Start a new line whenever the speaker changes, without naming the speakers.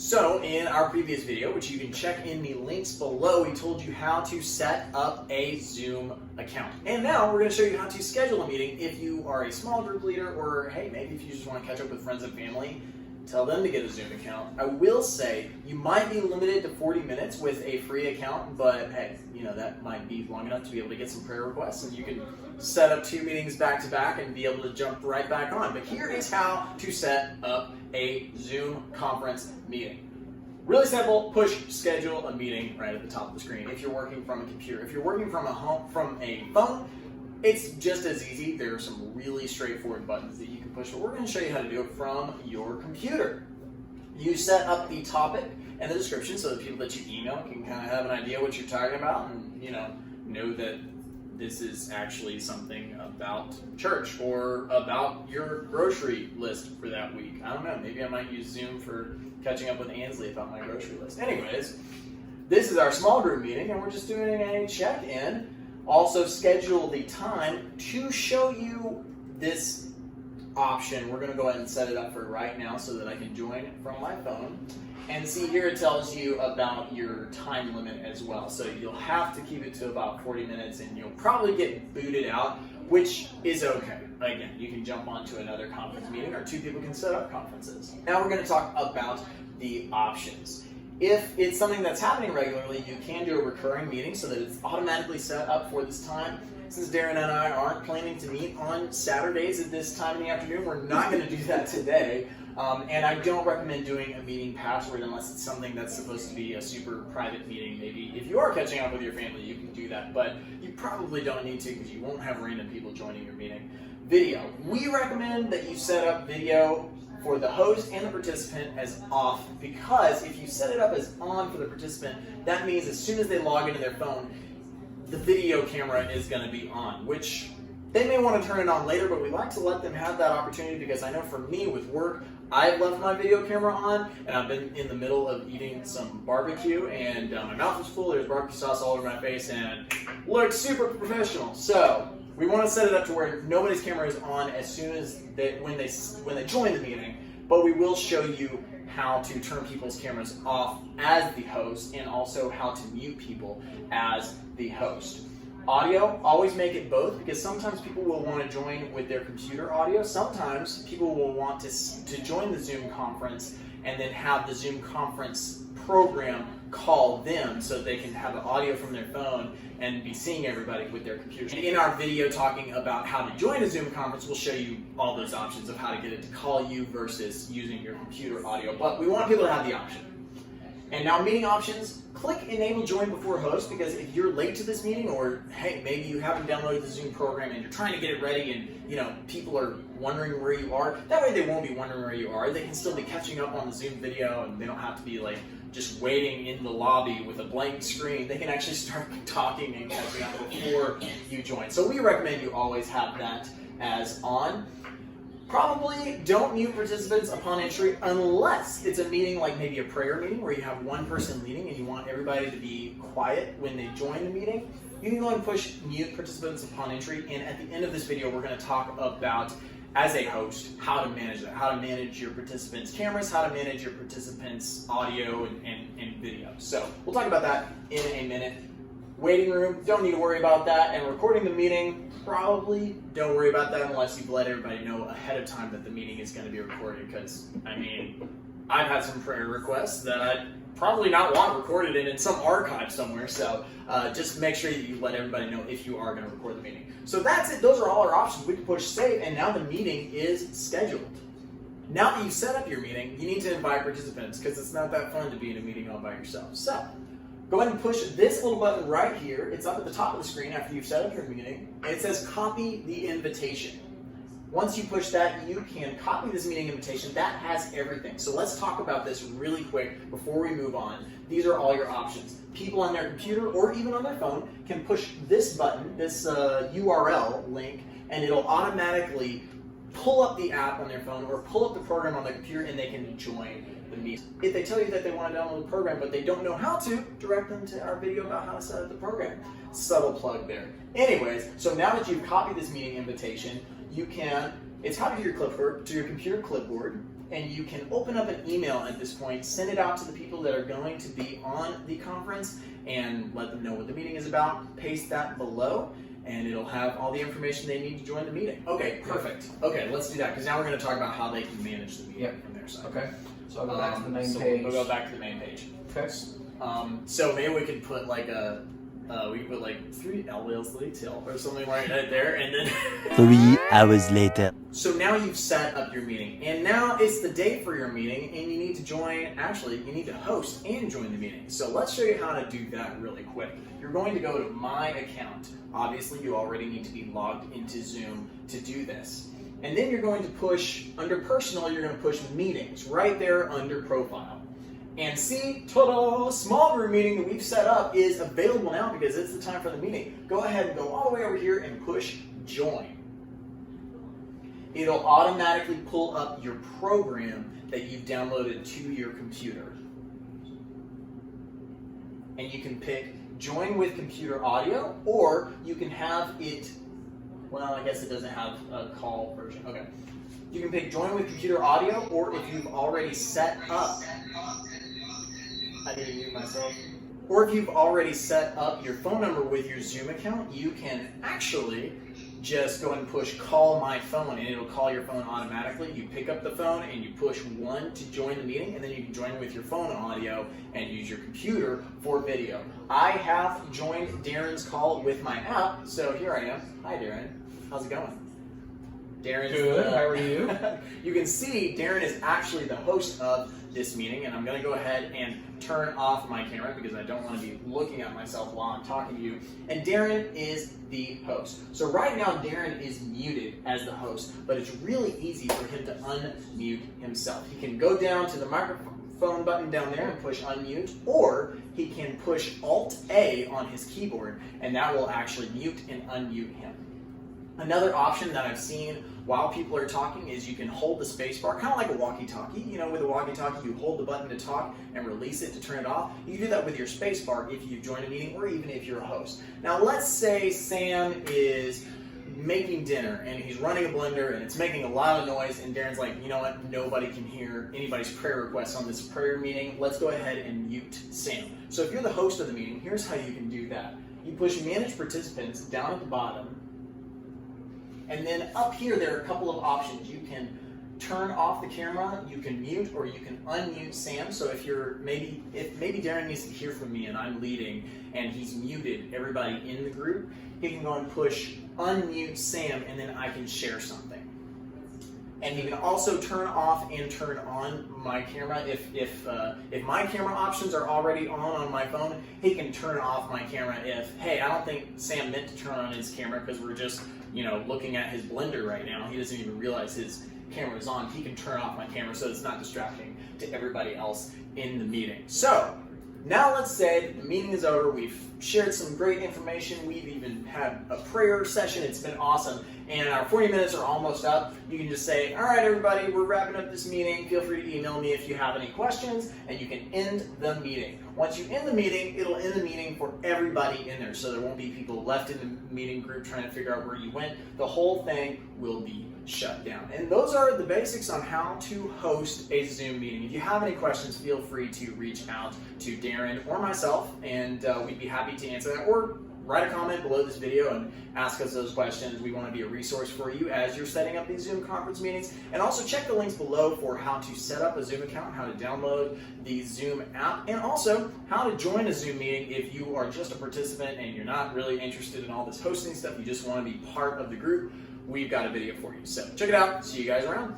So in our previous video, which you can check in the links below, we told you how to set up a Zoom account. And now we're going to show you how to schedule a meeting if you are a small group leader, or hey, maybe if you just want to catch up with friends and family, tell them to get a Zoom account. I will say you might be limited to 40 minutes with a free account, but hey, that might be long enough to be able to get some prayer requests, and you can set up 2 meetings back to back and be able to jump right back on. But here is how to set up a Zoom conference meeting. Really simple, push schedule a meeting right at the top of the screen if you're working from a computer. If you're working from a phone, it's just as easy. There are some really straightforward buttons that you can push, but we're going to show you how to do it from your computer. You set up the topic and the description so that people that you email can kind of have an idea what you're talking about and know that this is actually something about church or about your grocery list for that week. I don't know, maybe I might use Zoom for catching up with Ansley about my grocery list. Anyways, this is our small group meeting and we're just doing a check-in. Also schedule the time to show you this option. We're going to go ahead and set it up for right now so that I can join from my phone. And see, here it tells you about your time limit as well. So you'll have to keep it to about 40 minutes and you'll probably get booted out, which is okay. Again, you can jump onto another conference meeting or 2 people can set up conferences. Now we're going to talk about the options. If it's something that's happening regularly, you can do a recurring meeting so that it's automatically set up for this time. Since Darren and I aren't planning to meet on Saturdays at this time in the afternoon, we're not going to do that today. And I don't recommend doing a meeting password unless it's something that's supposed to be a super private meeting. Maybe if you are catching up with your family, you can do that, but you probably don't need to because you won't have random people joining your meeting. Video. We recommend that you set up video for the host and the participant as off, because if you set it up as on for the participant, that means as soon as they log into their phone, the video camera is going to be on, which they may want to turn it on later, but we like to let them have that opportunity because I know for me with work, I've left my video camera on and I've been in the middle of eating some barbecue and my mouth was full, there's barbecue sauce all over my face and looked super professional. So we want to set it up to where nobody's camera is on as soon as when they join the meeting, but we will show you how to turn people's cameras off as the host and also how to mute people as the host. Audio, always make it both because sometimes people will want to join with their computer audio. Sometimes people will want to join the Zoom conference and then have the Zoom conference program call them so they can have the audio from their phone and be seeing everybody with their computer. In our video talking about how to join a Zoom conference, we'll show you all those options of how to get it to call you versus using your computer audio. But we want people to have the option. And now meeting options, click enable join before host because if you're late to this meeting or hey, maybe you haven't downloaded the Zoom program and you're trying to get it ready and people are wondering where you are, that way they won't be wondering where you are. They can still be catching up on the Zoom video and they don't have to be like just waiting in the lobby with a blank screen. They can actually start talking and catching up before you join. So we recommend you always have that as on. Probably don't mute participants upon entry unless it's a meeting like maybe a prayer meeting where you have one person leading and you want everybody to be quiet when they join the meeting. You can go and push mute participants upon entry, and at the end of this video we're going to talk about, as a host, how to manage that, how to manage your participants' cameras, how to manage your participants' audio and video. So we'll talk about that in a minute. Waiting room, don't need to worry about that. And recording the meeting, probably don't worry about that unless you've let everybody know ahead of time that the meeting is going to be recorded. Because, I've had some prayer requests that I'd probably not want recorded in some archive somewhere. So just make sure that you let everybody know if you are going to record the meeting. So that's it. Those are all our options. We can push save, and now the meeting is scheduled. Now that you've set up your meeting, you need to invite participants because it's not that fun to be in a meeting all by yourself. So go ahead and push this little button right here. It's up at the top of the screen after you've set up your meeting, and it says copy the invitation. Once you push that, you can copy this meeting invitation. That has everything. So let's talk about this really quick before we move on. These are all your options. People on their computer or even on their phone can push this button, this URL link, and it'll automatically pull up the app on their phone or pull up the program on their computer and they can join the meeting. If they tell you that they want to download the program but they don't know how to, direct them to our video about how to set up the program. Subtle plug there. Anyways, so now that you've copied this meeting invitation, it's copied to your clipboard, to your computer clipboard. and you can open up an email at this point, send it out to the people that are going to be on the conference, and let them know what the meeting is about. Paste that below, and it'll have all the information they need to join the meeting. Okay, perfect. Okay, let's do that, because now we're going to talk about how they can manage the meeting from their side.
Okay. So I'll go back to the main
so
page.
We'll go back to the main page.
Okay.
So maybe we could put like we could put like 3 LLs detail or something like that there, and then
3 hours later.
So now you've set up your meeting, and now it's the day for your meeting, and you need to join. Actually, you need to host and join the meeting. So let's show you how to do that really quick. You're going to go to My Account. Obviously, you already need to be logged into Zoom to do this. And then you're going to push, under Personal, you're going to push Meetings right there under Profile. And see, ta-da, small group meeting that we've set up is available now because it's the time for the meeting. Go ahead and go all the way over here and push Join. It'll automatically pull up your program that you've downloaded to your computer. And you can pick Join with Computer Audio, or you can have it, well, I guess it doesn't have a call version. Okay. You can pick Join with Computer Audio, or if you've already set up, I need to mute myself. Or if you've already set up your phone number with your Zoom account, you can actually just go and push Call My Phone, and it'll call your phone automatically. You pick up the phone and you push 1 to join the meeting, and then you can join with your phone audio and use your computer for video. I have joined Darren's call with my app, so here I am. Hi, Darren. How's it going? Darren's
good. How are you?
You can see Darren is actually the host of this meeting, and I'm going to go ahead and turn off my camera because I don't want to be looking at myself while I'm talking to you. And Darren is the host. So right now Darren is muted as the host, but it's really easy for him to unmute himself. He can go down to the microphone button down there and push unmute, or he can push Alt-A on his keyboard, and that will actually mute and unmute him. Another option that I've seen while people are talking is you can hold the space bar, kind of like a walkie-talkie. You know, with a walkie-talkie, you hold the button to talk and release it to turn it off. You can do that with your space bar if you've joined a meeting, or even if you're a host. Now, let's say Sam is making dinner and he's running a blender and it's making a lot of noise, and Darren's like, you know what, nobody can hear anybody's prayer requests on this prayer meeting. Let's go ahead and mute Sam. So if you're the host of the meeting, here's how you can do that. You push Manage Participants down at the bottom, and then up here, there are a couple of options. You can turn off the camera, you can mute, or you can unmute Sam. So if maybe Darren needs to hear from me and I'm leading and he's muted everybody in the group, he can go and push unmute Sam, and then I can share something. And you can also turn off and turn on my camera. If my camera options are already on my phone, he can turn off my camera if, hey, I don't think Sam meant to turn on his camera because we're just, looking at his blender right now. He doesn't even realize his camera is on. He can turn off my camera so it's not distracting to everybody else in the meeting. So now let's say that the meeting is over. We've shared some great information. We've even had a prayer session. It's been awesome. And our 40 minutes are almost up. You can just say, all right, everybody, we're wrapping up this meeting. Feel free to email me if you have any questions, and you can end the meeting. Once you end the meeting, it'll end the meeting for everybody in there, so there won't be people left in the meeting group trying to figure out where you went. The whole thing will be shut down. And those are the basics on how to host a Zoom meeting. If you have any questions, feel free to reach out to Darren or myself, and we'd be happy to answer that, or write a comment below this video and ask us those questions. We want to be a resource for you as you're setting up these Zoom conference meetings. And also check the links below for how to set up a Zoom account, how to download the Zoom app, and also how to join a Zoom meeting if you are just a participant and you're not really interested in all this hosting stuff. You just want to be part of the group. We've got a video for you. So check it out. See you guys around.